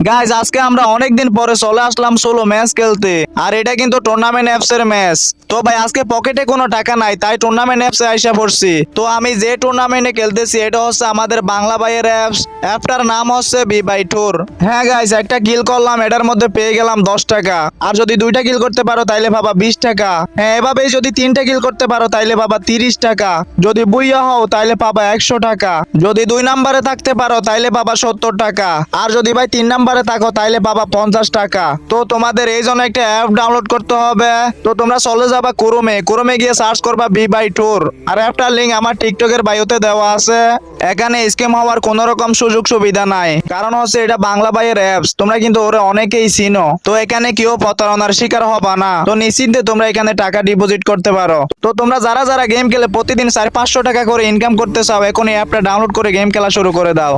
Guys আজকে আমরা অনেকদিন পরে চলে আসলাম সোলো ম্যাচ খেলতে, আর এটা কিন্তু টুর্নামেন্ট অ্যাপস এর ম্যাচ। তো ভাই আজকে পকেটে কোনো টাকা নাই, তাই টুর্নামেন্ট অ্যাপসে আইসা পড়ছি। তো আমি যে টুর্নামেন্টে খেলতেছি এটা হচ্ছে আমাদের বাংলা ভাইয়ের অ্যাপস। অ্যাপটার নাম হচ্ছে বি বাই টুর। হ্যাঁ গাইজ, একটা কিল করলাম, এটার মধ্যে পেয়ে গেলাম 10 টাকা। আর যদি 2টা কিল করতে পারো তাইলে পাবা 20 টাকা। হ্যাঁ, এভাবেই যদি 3টে কিল করতে পারো তাইলে পাবা 30 টাকা। যদি বুইয়া হও তাইলে পাবা 100 টাকা। যদি 2 নম্বরে থাকতে পারো তাইলে পাবা 70 টাকা। আর যদি ভাই 3 নম্বরে থাকো তাইলে পাবা 50 টাকা। তো তোমাদের এই জন্য একটা অ্যাপ ডাউনলোড করতে হবে। তো তোমরা চলে যাবা ক্রোমে গিয়ে সার্চ করবা বি বাই টুর। আর অ্যাপটার লিংক আমার টিকটকের বায়োতে দেওয়া আছে। এখানে স্ক্যাম হওয়ার কোনো রকম সুযোগ সুবিধা নাই, কারণ হচ্ছে এটা বাংলা ভাইয়ের অ্যাপস। তোমরা কিন্তু ওরা অনেকেই চিনো, তো এখানে কেউ প্রতারণার শিকার হবা না। তো নিশ্চিন্তে তোমরা এখানে টাকা ডিপোজিট করতে পারো। তো তোমরা যারা যারা গেম খেলে প্রতিদিন 400-500 টাকা করে ইনকাম করতে চাও, এখন এই অ্যাপটা ডাউনলোড করে গেম খেলা শুরু করে দাও।